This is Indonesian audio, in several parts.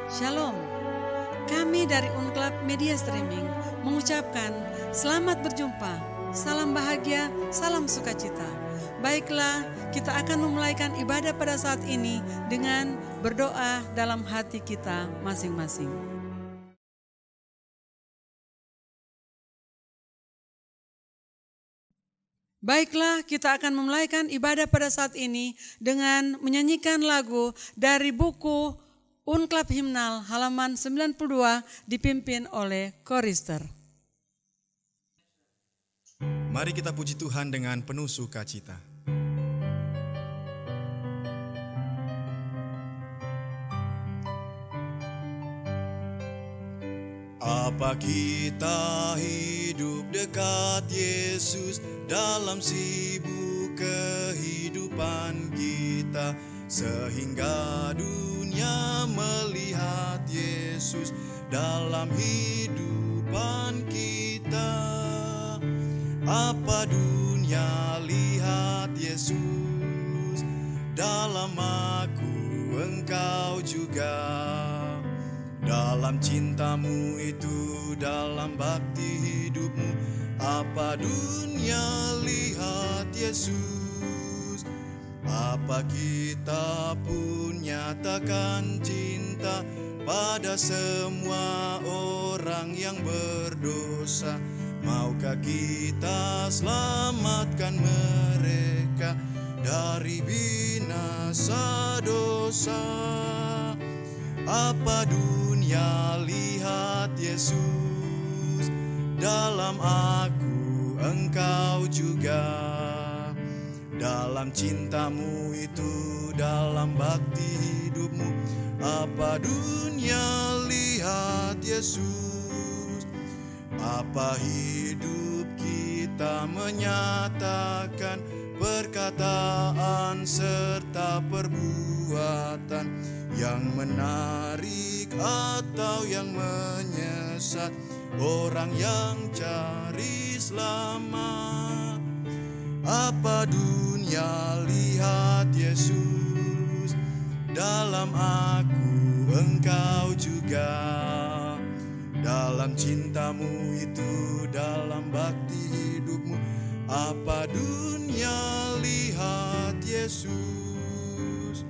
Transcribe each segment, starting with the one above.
Shalom, kami dari Unclub Media Streaming mengucapkan selamat berjumpa, salam bahagia, salam sukacita. Baiklah, kita akan memulaikan ibadah pada saat ini dengan berdoa dalam hati kita masing-masing. Baiklah, kita akan memulaikan ibadah pada saat ini dengan menyanyikan lagu dari buku Unclub Himnal halaman 92 dipimpin oleh Chorister. Mari kita puji Tuhan dengan penuh sukacita. Apa kita hidup dekat Yesus dalam sibuk kehidupan kita, sehingga dunia melihat Yesus dalam hidupan kita. Apa dunia lihat Yesus dalam aku, engkau juga. Dalam cintamu itu, dalam bakti hidupmu, apa dunia lihat Yesus. Apa kita pun nyatakan cinta pada semua orang yang berdosa. Maukah kita selamatkan mereka dari binasa dosa? Apa dunia lihat Yesus dalam aku, engkau juga. Dalam cintamu itu, dalam bakti hidupmu, apa dunia lihat Yesus. Apa hidup kita menyatakan perkataan serta perbuatan yang menarik atau yang menyesat orang yang cari selamat. Apa dunia lihat Yesus dalam aku, engkau juga. Dalam cintamu itu, dalam bakti hidupmu, apa dunia lihat Yesus.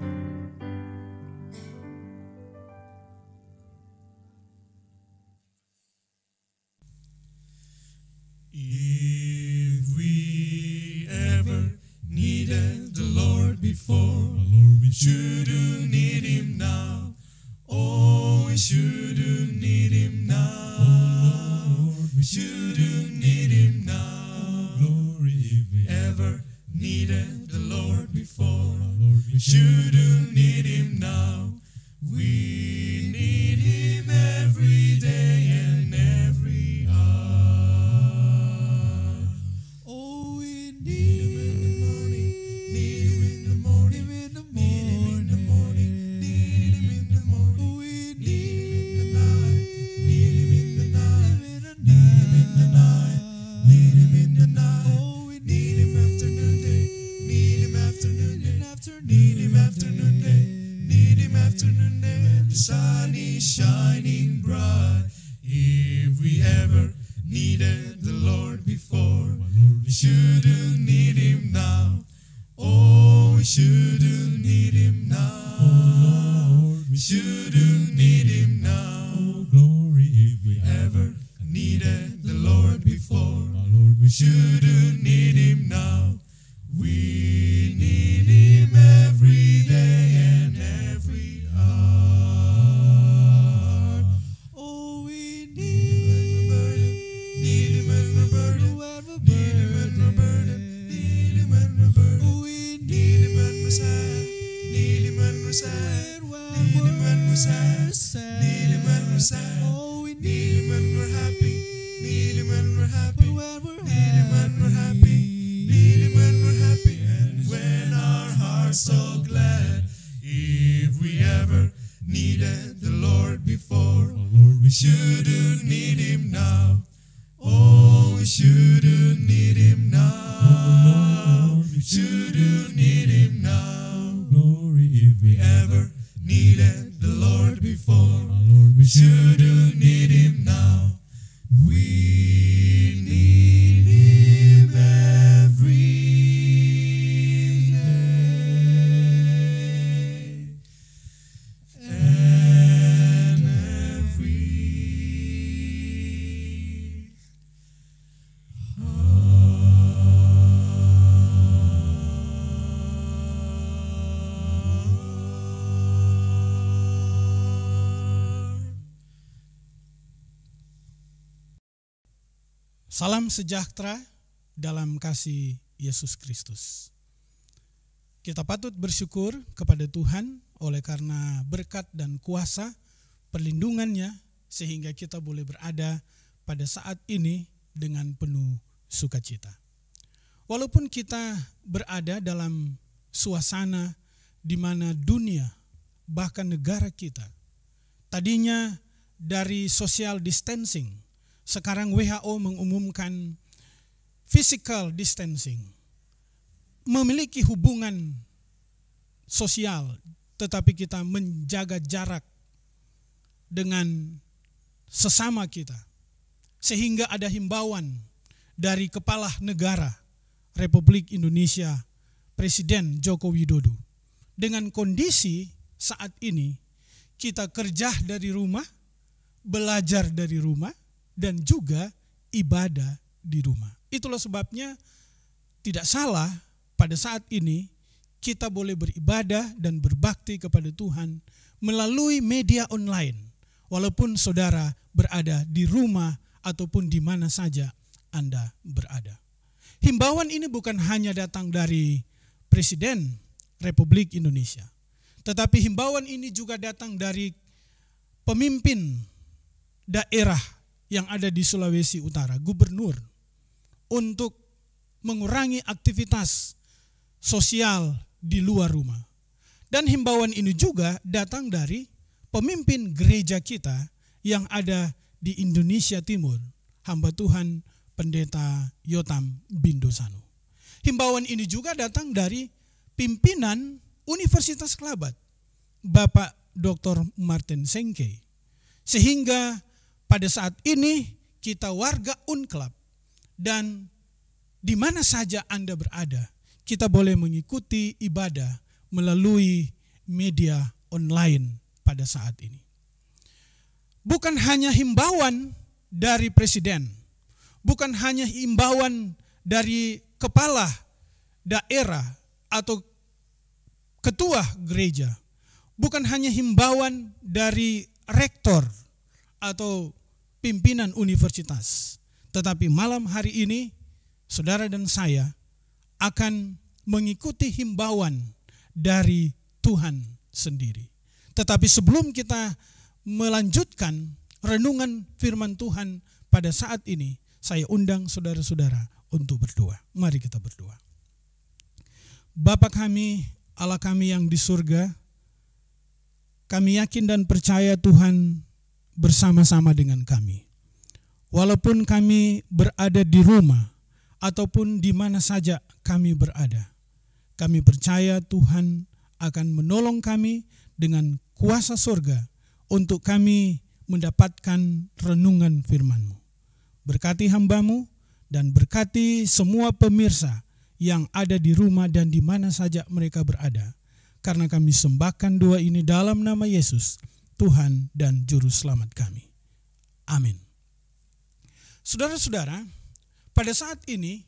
If we ever needed the Lord before, we shouldn't need Him now. Oh, we shouldn't need Him now. We shouldn't need Him now. Glory, if we ever needed the Lord before, we shouldn't need Him now. We need Him every day and every hour. Oh, we need Him in the morning, need Him in the morning, in the morning, need Him in the morning. We need Him in the night, need Him in the night, need Him in the night, need Him in the night. Oh, we need Him afternoon day, need Him afternoon day, need Him afternoon day, need Him afternoon day when the sun is shining bright. If we ever needed the Lord before, we shouldn't need Him now. Oh, we shouldn't need Him now. We shouldn't need Him now. Glory, if we ever needed the Lord before, we shouldn't need Him now. We need Him every day and every hour. Oh, we need Him when we're burdened, need Him when we're burdened, need Him when we're burdened. We need Him when we're sad, need Him when we're sad, need Him when we're sad, need Him when we're sad. Oh, we need Him when we're happy, need Him when we're happy, need Him when we're happy, need Him when we're happy, and when our hearts so glad. If we ever needed the Lord before, we shouldn't need Him now. Oh, we shouldn't need Him now. We shouldn't need Him now. Glory, if we ever needed the Lord before. before. We shouldn't need him now. We need him every day and every Salam sejahtera dalam kasih Yesus Kristus. Kita patut bersyukur kepada Tuhan oleh karena berkat dan kuasa perlindungannya sehingga kita boleh berada pada saat ini dengan penuh sukacita. Walaupun kita berada dalam suasana di mana dunia bahkan negara kita tadinya dari social distancing, sekarang WHO mengumumkan physical distancing, memiliki hubungan sosial, tetapi kita menjaga jarak dengan sesama kita. Sehingga ada himbauan dari Kepala Negara Republik Indonesia, Presiden Joko Widodo. Dengan kondisi saat ini, kita kerja dari rumah, belajar dari rumah, dan juga ibadah di rumah. Itulah sebabnya tidak salah pada saat ini kita boleh beribadah dan berbakti kepada Tuhan melalui media online. Walaupun saudara berada di rumah ataupun di mana saja Anda berada. Himbauan ini bukan hanya datang dari Presiden Republik Indonesia. Tetapi himbauan ini juga datang dari pemimpin daerah yang ada di Sulawesi Utara, gubernur, untuk mengurangi aktivitas sosial di luar rumah. Dan himbauan ini juga datang dari pemimpin gereja kita yang ada di Indonesia Timur, hamba Tuhan Pendeta Yotam Bindosano. Himbauan ini juga datang dari pimpinan Universitas Kelabat, Bapak Dr. Martin Sengke. Sehingga pada saat ini kita warga Unclub dan di mana saja Anda berada, kita boleh mengikuti ibadah melalui media online pada saat ini. Bukan hanya himbauan dari presiden, bukan hanya himbauan dari kepala daerah atau ketua gereja, bukan hanya himbauan dari rektor atau pimpinan universitas. Tetapi malam hari ini, saudara dan saya akan mengikuti himbauan dari Tuhan sendiri. Tetapi sebelum kita melanjutkan renungan firman Tuhan pada saat ini, saya undang saudara-saudara untuk berdoa. Mari kita berdoa. Bapa kami, Allah kami yang di surga, kami yakin dan percaya Tuhan bersama-sama dengan kami. Walaupun kami berada di rumah ataupun di mana saja kami berada, kami percaya Tuhan akan menolong kami dengan kuasa surga untuk kami mendapatkan renungan firman-Mu. Berkati hamba-Mu dan berkati semua pemirsa yang ada di rumah dan di mana saja mereka berada. Karena kami sembahkan doa ini dalam nama Yesus, Tuhan dan Juru Selamat kami. Amin. Saudara-saudara, pada saat ini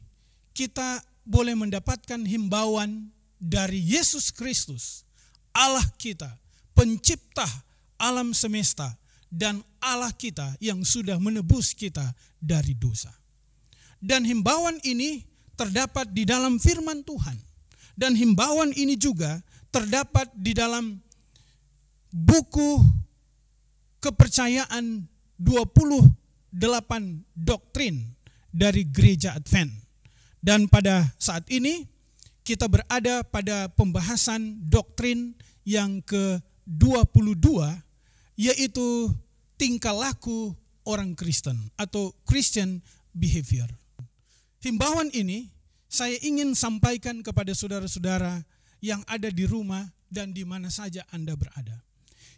kita boleh mendapatkan himbauan dari Yesus Kristus, Allah kita, pencipta alam semesta, dan Allah kita yang sudah menebus kita dari dosa. Dan himbauan ini terdapat di dalam firman Tuhan. Dan himbauan ini juga terdapat di dalam buku kepercayaan 28 doktrin dari Gereja Advent. Dan pada saat ini kita berada pada pembahasan doktrin yang ke-22, yaitu tingkah laku orang Kristen atau Christian behavior. Himbauan ini saya ingin sampaikan kepada saudara-saudara yang ada di rumah dan di mana saja Anda berada.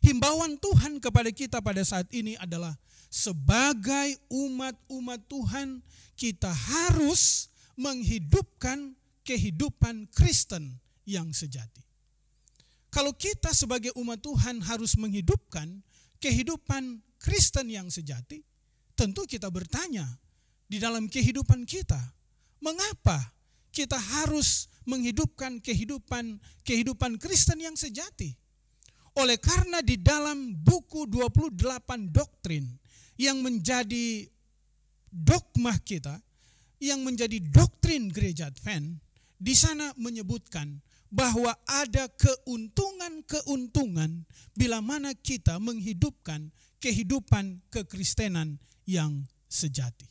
Himbauan Tuhan kepada kita pada saat ini adalah sebagai umat-umat Tuhan, kita harus menghidupkan kehidupan Kristen yang sejati. Kalau kita sebagai umat Tuhan harus menghidupkan kehidupan Kristen yang sejati, tentu kita bertanya di dalam kehidupan kita, mengapa kita harus menghidupkan kehidupan Kristen yang sejati? Oleh karena di dalam buku 28 doktrin yang menjadi dogma kita, yang menjadi doktrin gereja Advent, di sana menyebutkan bahwa ada keuntungan-keuntungan bila mana kita menghidupkan kehidupan kekristenan yang sejati.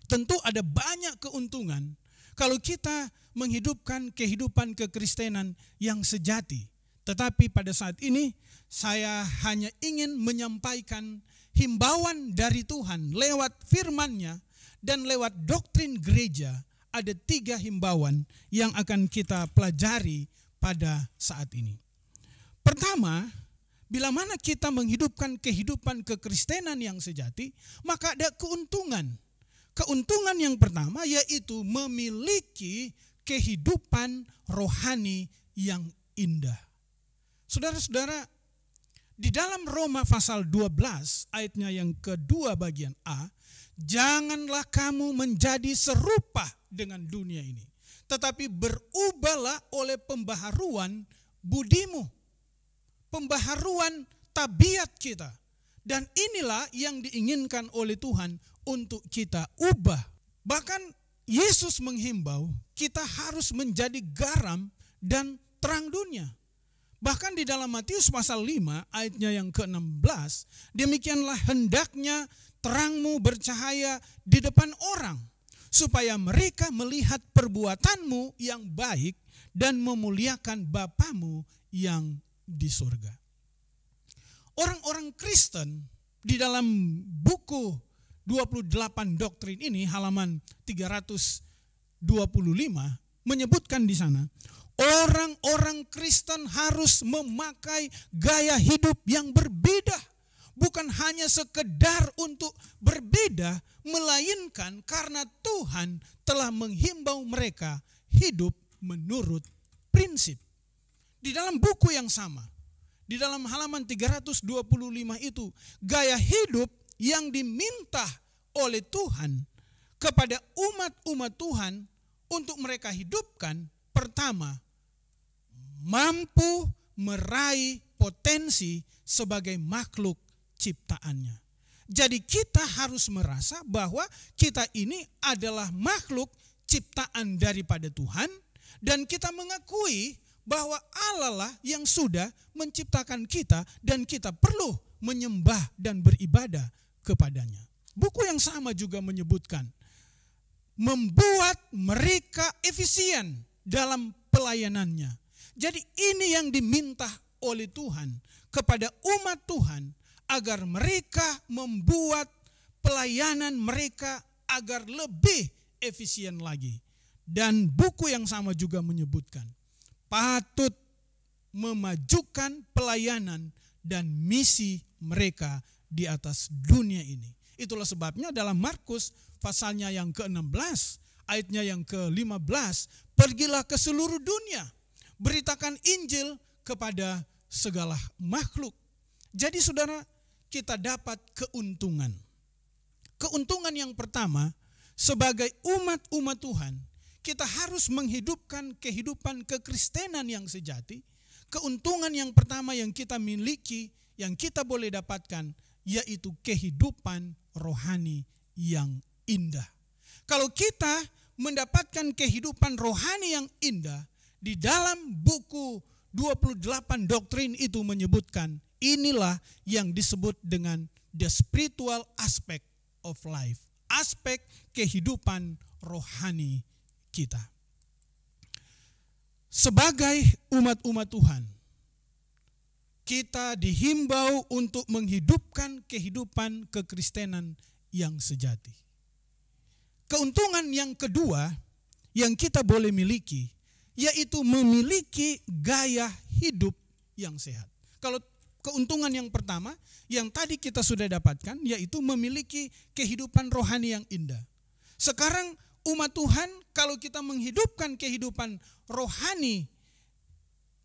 Tentu ada banyak keuntungan kalau kita menghidupkan kehidupan kekristenan yang sejati. Tetapi pada saat ini saya hanya ingin menyampaikan himbauan dari Tuhan lewat firman-Nya dan lewat doktrin gereja. Ada 3 himbauan yang akan kita pelajari pada saat ini. Pertama, bila mana kita menghidupkan kehidupan kekristenan yang sejati, maka ada keuntungan. Keuntungan yang pertama yaitu memiliki kehidupan rohani yang indah. Saudara-saudara, di dalam Roma pasal 12 ayatnya yang kedua bagian A, janganlah kamu menjadi serupa dengan dunia ini, tetapi berubahlah oleh pembaharuan budimu, pembaharuan tabiat kita. Dan inilah yang diinginkan oleh Tuhan untuk kita ubah. Bahkan Yesus menghimbau kita harus menjadi garam dan terang dunia. Bahkan di dalam Matius pasal 5 ayatnya yang ke-16, demikianlah hendaknya terangmu bercahaya di depan orang, supaya mereka melihat perbuatanmu yang baik dan memuliakan Bapamu yang di surga. Orang-orang Kristen di dalam buku 28 doktrin ini, halaman 325, menyebutkan di sana, orang-orang Kristen harus memakai gaya hidup yang berbeda. Bukan hanya sekedar untuk berbeda, melainkan karena Tuhan telah menghimbau mereka hidup menurut prinsip. Di dalam buku yang sama, di dalam halaman 325 itu, gaya hidup yang diminta oleh Tuhan kepada umat-umat Tuhan untuk mereka hidupkan, pertama, mampu meraih potensi sebagai makhluk ciptaannya. Jadi kita harus merasa bahwa kita ini adalah makhluk ciptaan daripada Tuhan, dan kita mengakui bahwa Allah lah yang sudah menciptakan kita dan kita perlu menyembah dan beribadah kepadanya. Buku yang sama juga menyebutkan membuat mereka efisien dalam pelayanannya. Jadi ini yang diminta oleh Tuhan kepada umat Tuhan, agar mereka membuat pelayanan mereka agar lebih efisien lagi. Dan buku yang sama juga menyebutkan patut memajukan pelayanan dan misi mereka di atas dunia ini. Itulah sebabnya dalam Markus pasalnya yang ke-16 ayatnya yang ke-15, pergilah ke seluruh dunia, beritakan Injil kepada segala makhluk. Jadi saudara, kita dapat keuntungan. Keuntungan yang pertama, sebagai umat-umat Tuhan, kita harus menghidupkan kehidupan kekristenan yang sejati. Keuntungan yang pertama yang kita miliki, yang kita boleh dapatkan, yaitu kehidupan rohani yang indah. Kalau kita mendapatkan kehidupan rohani yang indah, di dalam buku 28 doktrin itu menyebutkan, inilah yang disebut dengan the spiritual aspect of life. Aspek kehidupan rohani kita. Sebagai umat-umat Tuhan, kita dihimbau untuk menghidupkan kehidupan kekristenan yang sejati. Keuntungan yang kedua yang kita boleh miliki, yaitu memiliki gaya hidup yang sehat. Kalau keuntungan yang pertama yang tadi kita sudah dapatkan, yaitu memiliki kehidupan rohani yang indah. Sekarang umat Tuhan, kalau kita menghidupkan kehidupan rohani,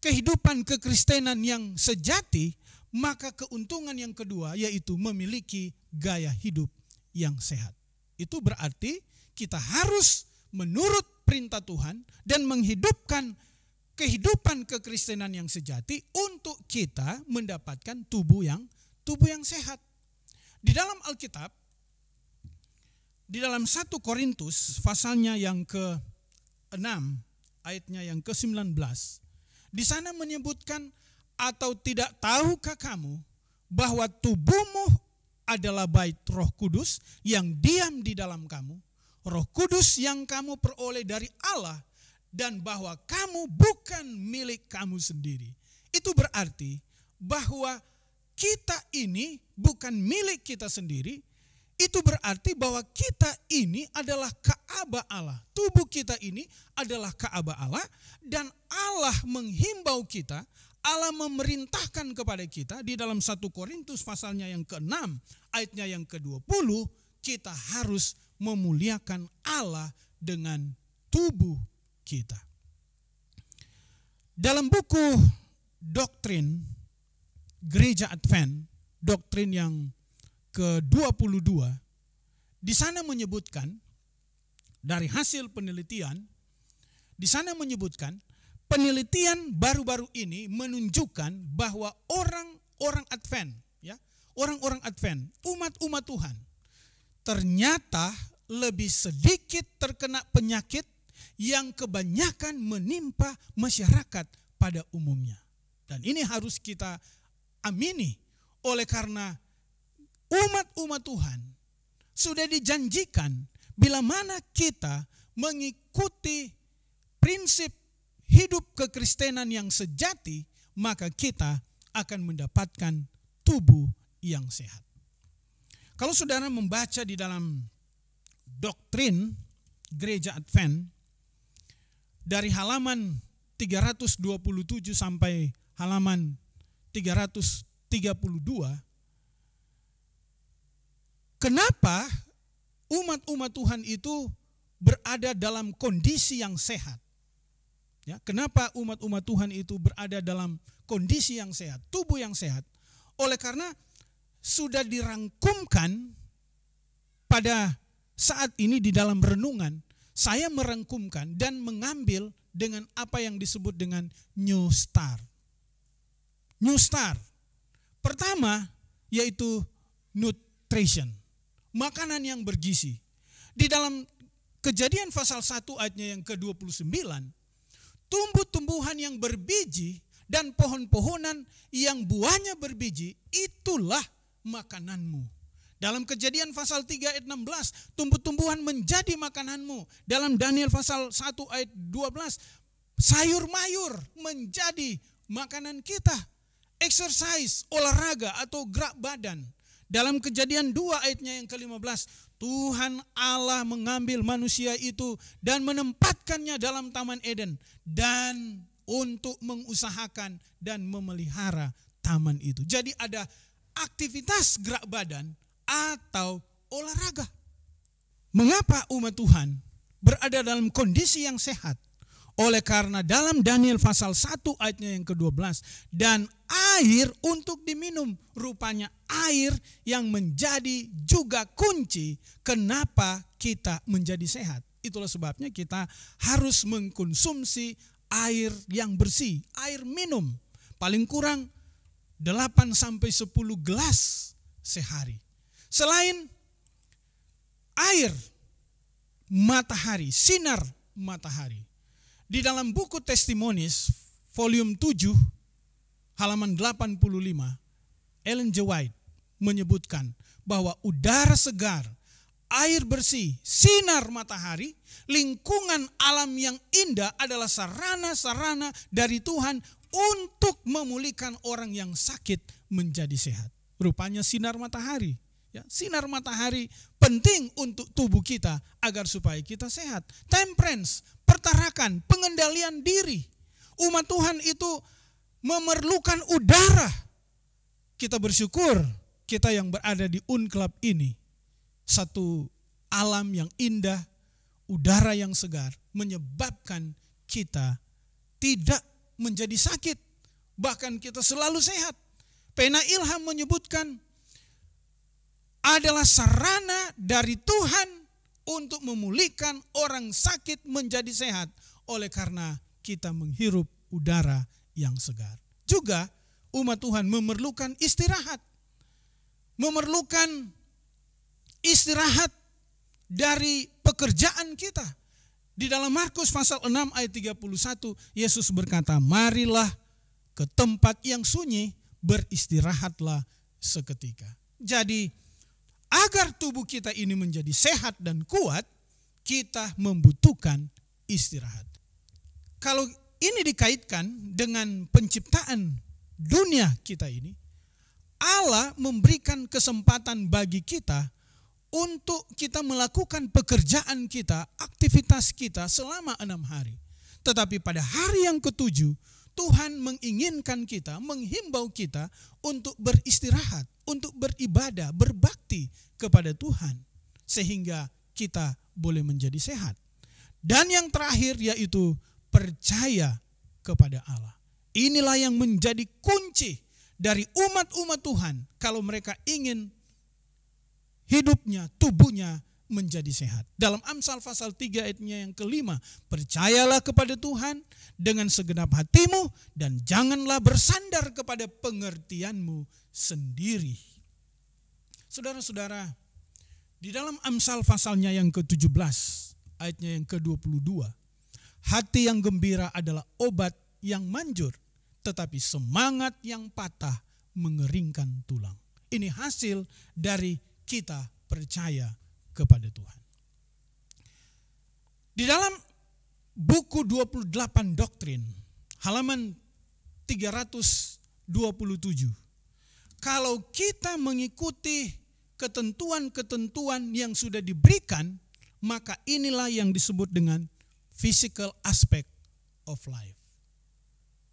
kehidupan kekristenan yang sejati, maka keuntungan yang kedua yaitu memiliki gaya hidup yang sehat. Itu berarti kita harus menurut perintah Tuhan dan menghidupkan kehidupan kekristenan yang sejati untuk kita mendapatkan tubuh yang sehat. Di dalam Alkitab, di dalam 1 Korintus pasalnya yang ke-6 ayatnya yang ke-19, di sana menyebutkan, atau tidak tahukah kamu bahwa tubuhmu adalah bait Roh Kudus yang diam di dalam kamu, Roh Kudus yang kamu peroleh dari Allah, dan bahwa kamu bukan milik kamu sendiri. Itu berarti bahwa kita ini bukan milik kita sendiri. Itu berarti bahwa kita ini adalah Ka'bah Allah. Tubuh kita ini adalah Ka'bah Allah, dan Allah menghimbau kita, Allah memerintahkan kepada kita di dalam 1 Korintus pasalnya yang ke-6 ayatnya yang ke-20, kita harus memuliakan Allah dengan tubuh kita. Dalam buku doktrin Gereja Advent, doktrin yang ke-22, di sana menyebutkan, dari hasil penelitian, di sana menyebutkan, penelitian baru-baru ini menunjukkan bahwa orang-orang Advent, ya, orang-orang Advent, umat-umat Tuhan, ternyata lebih sedikit terkena penyakit yang kebanyakan menimpa masyarakat pada umumnya. Dan ini harus kita amini, oleh karena umat-umat Tuhan sudah dijanjikan bila mana kita mengikuti prinsip hidup kekristenan yang sejati, maka kita akan mendapatkan tubuh yang sehat. Kalau saudara membaca di dalam doktrin Gereja Advent, dari halaman 327 sampai halaman 332, kenapa umat-umat Tuhan itu berada dalam kondisi yang sehat? Ya, kenapa umat-umat Tuhan itu berada dalam kondisi yang sehat, tubuh yang sehat? Oleh karena sudah dirangkumkan pada saat ini di dalam renungan, saya merangkumkan dan mengambil dengan apa yang disebut dengan New Star. New Star. Pertama yaitu nutrition, makanan yang bergizi. Di dalam Kejadian pasal 1 ayatnya yang ke-29, tumbuh-tumbuhan yang berbiji dan pohon-pohonan yang buahnya berbiji, itulah makananmu. Dalam Kejadian pasal 3 ayat 16, tumbuh-tumbuhan menjadi makananmu. Dalam Daniel pasal 1 ayat 12, sayur-mayur menjadi makanan kita. Exercise, olahraga atau gerak badan. Dalam Kejadian 2 ayatnya yang ke-15, Tuhan Allah mengambil manusia itu dan menempatkannya dalam Taman Eden, dan untuk mengusahakan dan memelihara taman itu. Jadi ada aktivitas gerak badan atau olahraga. Mengapa umat Tuhan berada dalam kondisi yang sehat? Oleh karena dalam Daniel pasal 1 ayatnya yang ke-12, dan air untuk diminum, rupanya air yang menjadi juga kunci kenapa kita menjadi sehat. Itulah sebabnya kita harus mengkonsumsi air yang bersih, air minum, paling kurang 8-10 gelas sehari. Selain air, matahari, sinar matahari. Di dalam buku Testimonies, volume 7, halaman 85, Ellen G. White menyebutkan bahwa udara segar, air bersih, sinar matahari, lingkungan alam yang indah adalah sarana-sarana dari Tuhan untuk memulihkan orang yang sakit menjadi sehat. Rupanya sinar matahari. Ya, sinar matahari penting untuk tubuh kita agar supaya kita sehat. Temperance, pertarakan, pengendalian diri. Umat Tuhan itu memerlukan udara kita bersyukur kita yang berada di Unclub ini, satu alam yang indah, udara yang segar, menyebabkan kita tidak menjadi sakit. Bahkan kita selalu sehat. Pena Ilham menyebutkan adalah sarana dari Tuhan untuk memulihkan orang sakit menjadi sehat oleh karena kita menghirup udara yang segar. Juga umat Tuhan memerlukan istirahat. Memerlukan istirahat dari pekerjaan kita. Di dalam Markus pasal 6 ayat 31, Yesus berkata, marilah ke tempat yang sunyi, beristirahatlah seketika. Jadi, agar tubuh kita ini menjadi sehat dan kuat, kita membutuhkan istirahat. Kalau ini dikaitkan dengan penciptaan dunia kita ini, Allah memberikan kesempatan bagi kita untuk kita melakukan pekerjaan kita, aktivitas kita selama 6 hari. Tetapi pada hari yang ke-7, Tuhan menginginkan kita, menghimbau kita untuk beristirahat, untuk beribadah, berbakti kepada Tuhan. Sehingga kita boleh menjadi sehat. Dan yang terakhir yaitu percaya kepada Allah. Inilah yang menjadi kunci dari umat-umat Tuhan kalau mereka ingin hidupnya, tubuhnya menjadi sehat. Dalam Amsal pasal 3 ayatnya yang ke-5, percayalah kepada Tuhan dengan segenap hatimu dan janganlah bersandar kepada pengertianmu sendiri. Saudara-saudara, di dalam Amsal pasalnya yang ke-17, ayatnya yang ke-22, hati yang gembira adalah obat yang manjur, tetapi semangat yang patah mengeringkan tulang. Ini hasil dari kita percaya kepada Tuhan. Di dalam buku 28 doktrin, halaman 327, kalau kita mengikuti ketentuan-ketentuan yang sudah diberikan, maka inilah yang disebut dengan physical aspect of life.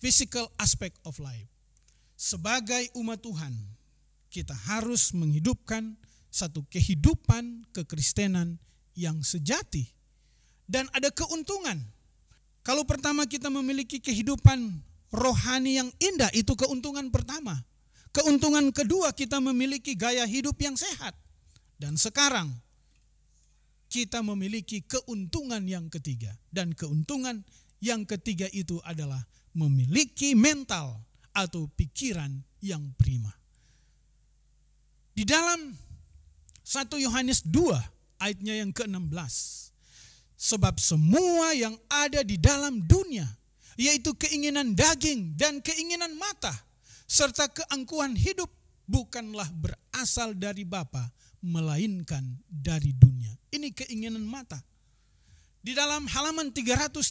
Physical aspect of life. Sebagai umat Tuhan, kita harus menghidupkan satu kehidupan kekristenan yang sejati. Dan ada keuntungan. Kalau pertama kita memiliki kehidupan rohani yang indah, itu keuntungan pertama. Keuntungan kedua, kita memiliki gaya hidup yang sehat. Dan sekarang kita memiliki keuntungan yang ketiga. Dan keuntungan yang ketiga itu adalah memiliki mental atau pikiran yang prima. Di dalam 1 Yohanes 2 ayatnya yang ke-16. Sebab semua yang ada di dalam dunia, yaitu keinginan daging dan keinginan mata, serta keangkuhan hidup, bukanlah berasal dari Bapa, melainkan dari dunia. Ini keinginan mata. Di dalam halaman 330,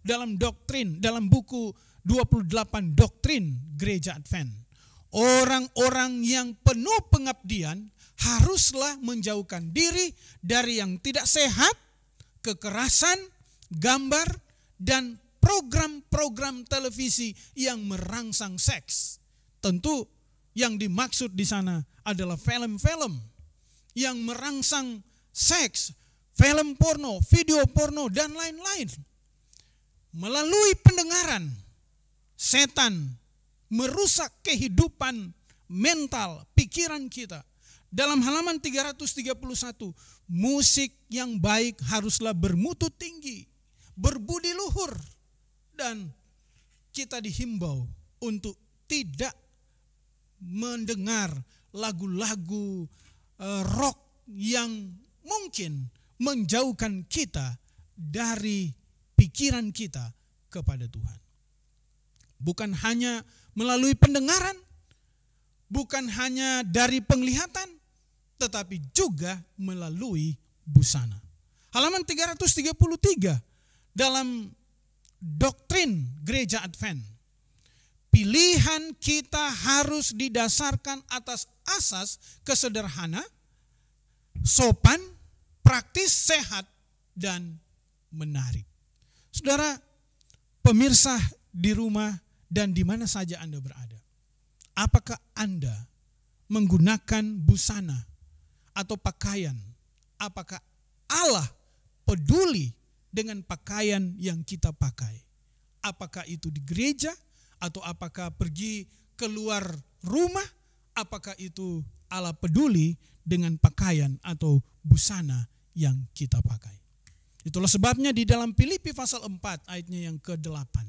dalam doktrin, dalam buku 28 doktrin Gereja Advent, orang-orang yang penuh pengabdian haruslah menjauhkan diri dari yang tidak sehat, kekerasan, gambar, dan program-program televisi yang merangsang seks. Tentu yang dimaksud di sana adalah film-film yang merangsang seks, film porno, video porno, dan lain-lain. Melalui pendengaran, setan merusak kehidupan mental, pikiran kita. Dalam halaman 331, musik yang baik haruslah bermutu tinggi, berbudi luhur, dan kita dihimbau untuk tidak mendengar lagu-lagu rock yang mungkin menjauhkan kita dari pikiran kita kepada Tuhan. Bukan hanya melalui pendengaran, bukan hanya dari penglihatan, tetapi juga melalui busana. Halaman 333 dalam doktrin Gereja Advent. Pilihan kita harus didasarkan atas asas kesederhana, sopan, praktis, sehat, dan menarik. Saudara, pemirsa di rumah dan di mana saja Anda berada. Apakah Anda menggunakan busana atau pakaian? Apakah Allah peduli dengan pakaian yang kita pakai? Apakah itu di gereja atau apakah pergi keluar rumah? Apakah itu Allah peduli dengan pakaian atau busana yang kita pakai? Itulah sebabnya di dalam Filipi pasal 4 ayatnya yang ke-8.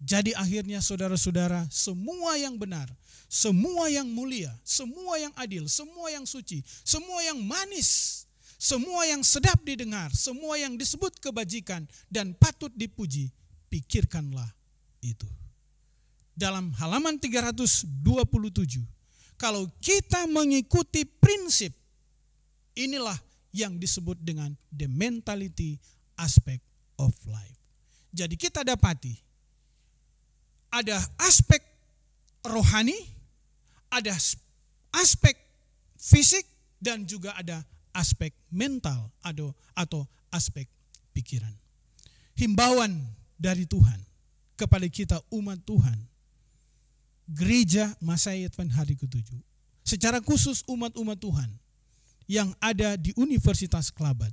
Jadi akhirnya saudara-saudara, semua yang benar, semua yang mulia, semua yang adil, semua yang suci, semua yang manis, semua yang sedap didengar, semua yang disebut kebajikan dan patut dipuji, pikirkanlah itu. Dalam halaman 327, kalau kita mengikuti prinsip, inilah yang disebut dengan the mentality aspect of life. Jadi kita dapati ada aspek rohani, ada aspek fisik, dan juga ada aspek mental atau aspek pikiran. Himbauan dari Tuhan kepada kita umat Tuhan, gereja Masa Advent hari ke-7, secara khusus umat-umat Tuhan yang ada di Universitas Kelabat,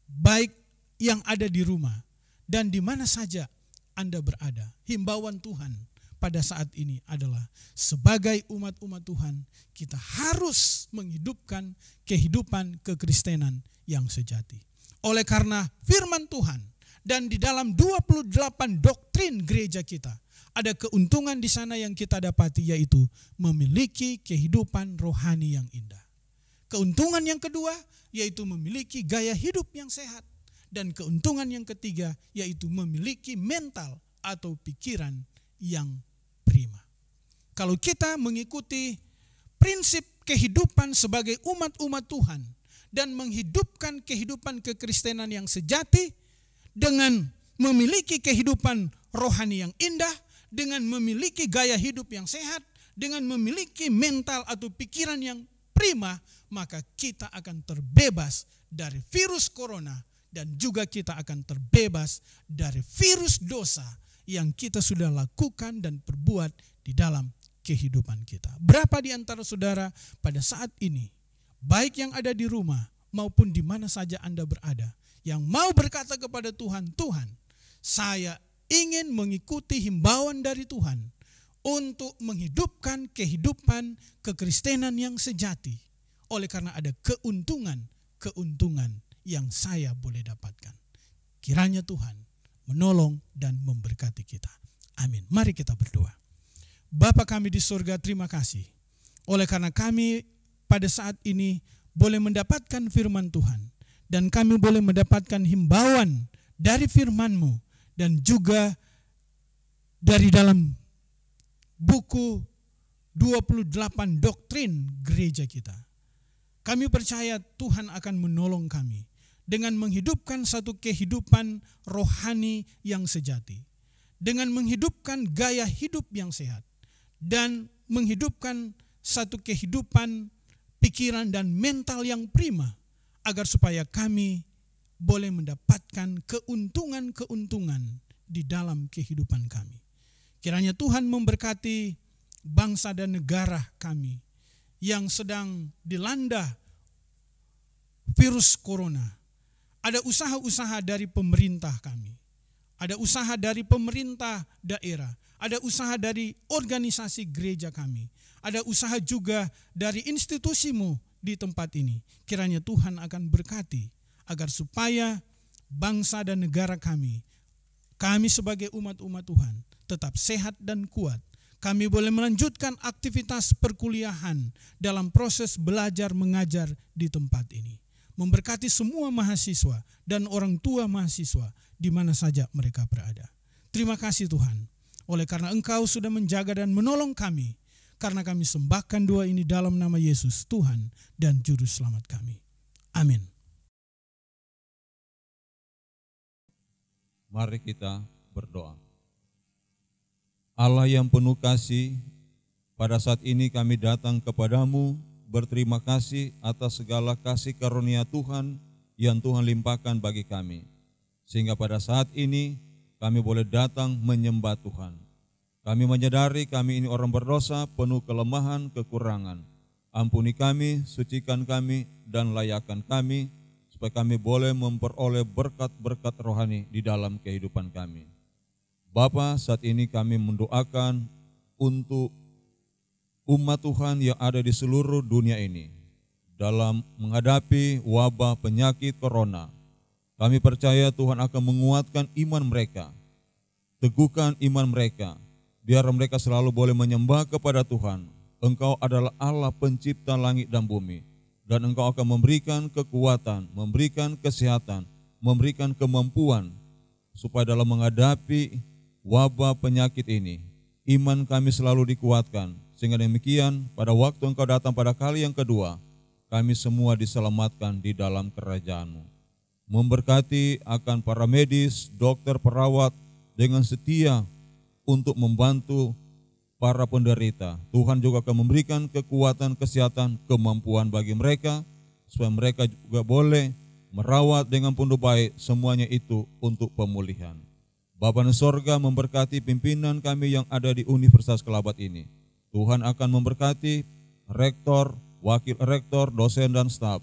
baik yang ada di rumah dan di mana saja Anda berada. Himbauan Tuhan pada saat ini adalah sebagai umat-umat Tuhan, kita harus menghidupkan kehidupan kekristenan yang sejati. Oleh karena firman Tuhan dan di dalam 28 doktrin gereja kita, ada keuntungan di sana yang kita dapati, yaitu memiliki kehidupan rohani yang indah. Keuntungan yang kedua yaitu memiliki gaya hidup yang sehat. Dan keuntungan yang ketiga yaitu memiliki mental atau pikiran yang prima. Kalau kita mengikuti prinsip kehidupan sebagai umat-umat Tuhan dan menghidupkan kehidupan kekristenan yang sejati dengan memiliki kehidupan rohani yang indah, dengan memiliki gaya hidup yang sehat, dengan memiliki mental atau pikiran yang prima, maka kita akan terbebas dari virus corona dan juga kita akan terbebas dari virus dosa yang kita sudah lakukan dan perbuat di dalam kehidupan kita. Berapa di antara saudara pada saat ini, baik yang ada di rumah maupun di mana saja Anda berada, yang mau berkata kepada Tuhan, Tuhan, saya ingin mengikuti himbauan dari Tuhan untuk menghidupkan kehidupan kekristenan yang sejati. Oleh karena ada keuntungan yang saya boleh dapatkan. Kiranya Tuhan menolong dan memberkati kita. Amin. Mari kita berdoa. Bapa kami di surga, terima kasih. Oleh karena kami pada saat ini boleh mendapatkan firman Tuhan. Dan kami boleh mendapatkan himbauan dari firman-Mu. Dan juga dari dalam buku 28 doktrin gereja kita. Kami percaya Tuhan akan menolong kami dengan menghidupkan satu kehidupan rohani yang sejati, dengan menghidupkan gaya hidup yang sehat, dan menghidupkan satu kehidupan pikiran dan mental yang prima, agar supaya kami boleh mendapatkan keuntungan-keuntungan di dalam kehidupan kami. Kiranya Tuhan memberkati bangsa dan negara kami yang sedang dilanda virus corona. Ada usaha-usaha dari pemerintah kami. Ada usaha dari pemerintah daerah. Ada usaha dari organisasi gereja kami. Ada usaha juga dari institusi-Mu di tempat ini. Kiranya Tuhan akan berkati agar supaya bangsa dan negara kami sebagai umat-umat Tuhan tetap sehat dan kuat. Kami boleh melanjutkan aktivitas perkuliahan dalam proses belajar mengajar di tempat ini. Memberkati semua mahasiswa dan orang tua mahasiswa di mana saja mereka berada. Terima kasih Tuhan, oleh karena Engkau sudah menjaga dan menolong kami, karena kami sembahkan doa ini dalam nama Yesus, Tuhan dan Juru Selamat kami. Amin. Mari kita berdoa. Allah yang penuh kasih, pada saat ini kami datang kepadamu, berterima kasih atas segala kasih karunia Tuhan yang Tuhan limpahkan bagi kami. Sehingga pada saat ini kami boleh datang menyembah Tuhan. Kami menyadari kami ini orang berdosa, penuh kelemahan, kekurangan. Ampuni kami, sucikan kami, dan layakkan kami, supaya kami boleh memperoleh berkat-berkat rohani di dalam kehidupan kami. Bapa, saat ini kami mendoakan untuk umat Tuhan yang ada di seluruh dunia ini dalam menghadapi wabah penyakit corona. Kami percaya Tuhan akan menguatkan iman mereka, teguhkan iman mereka, biar mereka selalu boleh menyembah kepada Tuhan. Engkau adalah Allah pencipta langit dan bumi, dan Engkau akan memberikan kekuatan, memberikan kesehatan, memberikan kemampuan, supaya dalam menghadapi wabah penyakit ini, iman kami selalu dikuatkan, sehingga demikian pada waktu Engkau datang pada kali yang kedua, kami semua diselamatkan di dalam kerajaan-Mu. Memberkati akan para medis, dokter, perawat dengan setia untuk membantu para penderita. Tuhan juga akan memberikan kekuatan, kesehatan, kemampuan bagi mereka, supaya mereka juga boleh merawat dengan penuh baik, semuanya itu untuk pemulihan. Bapa di sorga memberkati pimpinan kami yang ada di Universitas Kelabat ini. Tuhan akan memberkati rektor, wakil rektor, dosen dan staf.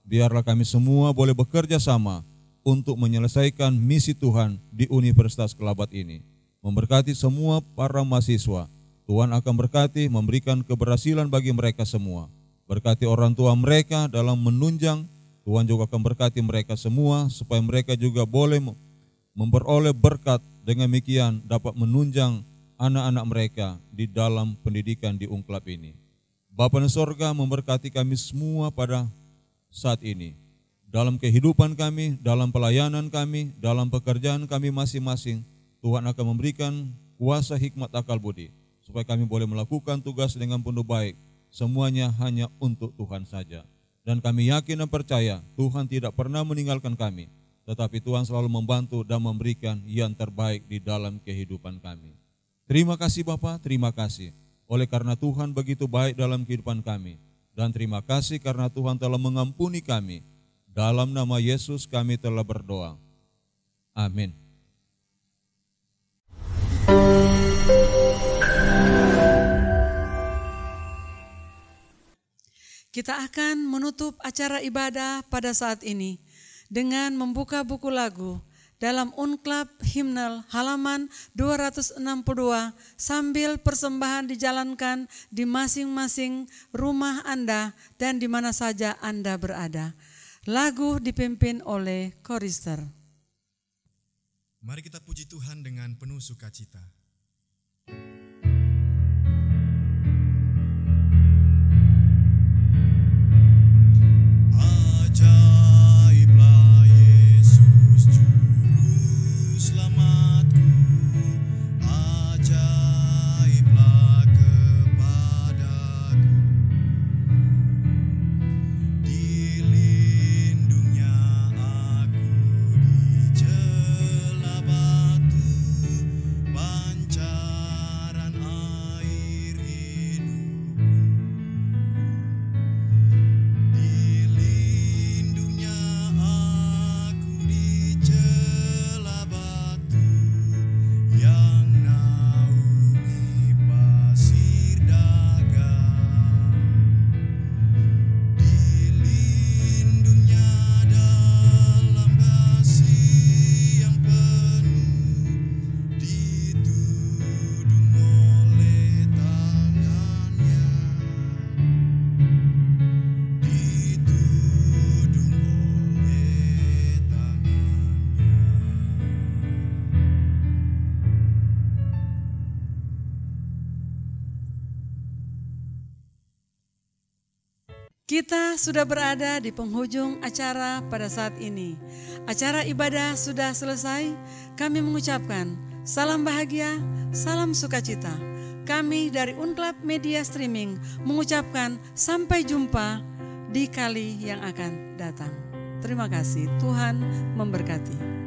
Biarlah kami semua boleh bekerja sama untuk menyelesaikan misi Tuhan di Universitas Kelabat ini. Memberkati semua para mahasiswa. Tuhan akan berkati, memberikan keberhasilan bagi mereka semua. Berkati orang tua mereka dalam menunjang. Tuhan juga akan berkati mereka semua supaya mereka juga boleh memperoleh berkat, dengan demikian dapat menunjang anak-anak mereka di dalam pendidikan di Ungklap ini. Bapa di sorga memberkati kami semua pada saat ini. Dalam kehidupan kami, dalam pelayanan kami, dalam pekerjaan kami masing-masing, Tuhan akan memberikan kuasa hikmat akal budi, supaya kami boleh melakukan tugas dengan penuh baik. Semuanya hanya untuk Tuhan saja. Dan kami yakin dan percaya Tuhan tidak pernah meninggalkan kami, tetapi Tuhan selalu membantu dan memberikan yang terbaik di dalam kehidupan kami. Terima kasih Bapa, terima kasih. Oleh karena Tuhan begitu baik dalam kehidupan kami. Dan terima kasih karena Tuhan telah mengampuni kami. Dalam nama Yesus kami telah berdoa. Amin. Kita akan menutup acara ibadah pada saat ini dengan membuka buku lagu dalam Ungklap Himnal halaman 262 sambil persembahan dijalankan di masing-masing rumah Anda dan di mana saja Anda berada. Lagu dipimpin oleh Chorister. Mari kita puji Tuhan dengan penuh sukacita. Ajaiblah Yesus Juru Selamatku, ajaiblah kepadaku. Dilindungnya aku di celah batu, pancaran air hidupku. Dilindungnya aku di celah batu yang naungi pasir dagang. Dilindungnya dalam kasih yang penuh, ditudung oleh tangannya. Ditudung oleh tangannya. Kita sudah berada di penghujung acara pada saat ini. Acara ibadah sudah selesai. Kami mengucapkan salam bahagia, salam sukacita. Kami dari Ungklap Media Streaming mengucapkan sampai jumpa di kali yang akan datang. Terima kasih, Tuhan memberkati.